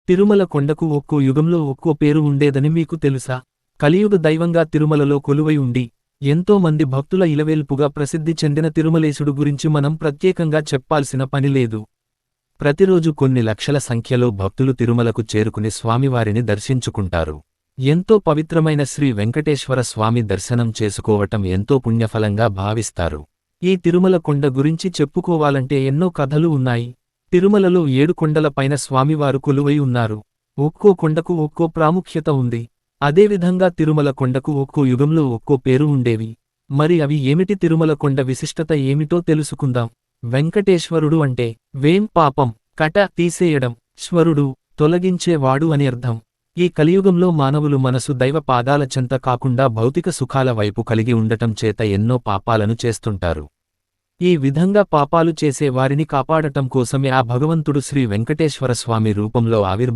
తిరుమల కొండకు ఒక్కో యుగంలో ఒక్కో పేరు ఉండేదని మీకు తెలుసా? కలియుగ దైవంగా తిరుమలలో కొలువై ఉండి, ఎంతో మంది భక్తుల ఇలవేల్పుగా ప్రసిద్ధి చెందిన తిరుమలేశుడు గురించి మనం ప్రత్యేకంగా చెప్పాల్సిన పనిలేదు. ప్రతిరోజు కొన్ని లక్షల సంఖ్యలో భక్తులు తిరుమలకు చేరుకుని స్వామివారిని దర్శించుకుంటారు. ఎంతో పవిత్రమైన శ్రీ వెంకటేశ్వర స్వామి దర్శనం చేసుకోవటం ఎంతో పుణ్యఫలంగా భావిస్తారు. ఈ తిరుమల కొండ గురించి చెప్పుకోవాలంటే ఎన్నో కథలు ఉన్నాయి. తిరుమలలో 7 కొండలపైన స్వామివారు కొలువై ఉన్నారు. ఒక్కో కొండకు ఒక్కో ప్రాముఖ్యత ఉంది. అదేవిధంగా తిరుమల కొండకు ఒక్కో యుగంలో ఒక్కో పేరు ఉండేవి. మరి అవి ఏమిటి? తిరుమల కొండ విశిష్టత ఏమిటో తెలుసుకుందాం. వెంకటేశ్వరుడు అంటే వేం పాపం, కట తీసేయడం, శ్వరుడు తొలగించేవాడు అని అర్థం. ఈ కలియుగంలో మానవులు మనసు దైవ పాదాల చెంత కాకుండా భౌతిక సుఖాల వైపు కలిగి ఉండటం చేత ఎన్నో పాపాలను చేస్తుంటారు. ఈ విధంగా పాపాలు చేసే వారిని కాపాడటం కోసమే ఆ భగవంతుడు శ్రీ వెంకటేశ్వర స్వామి రూపంలో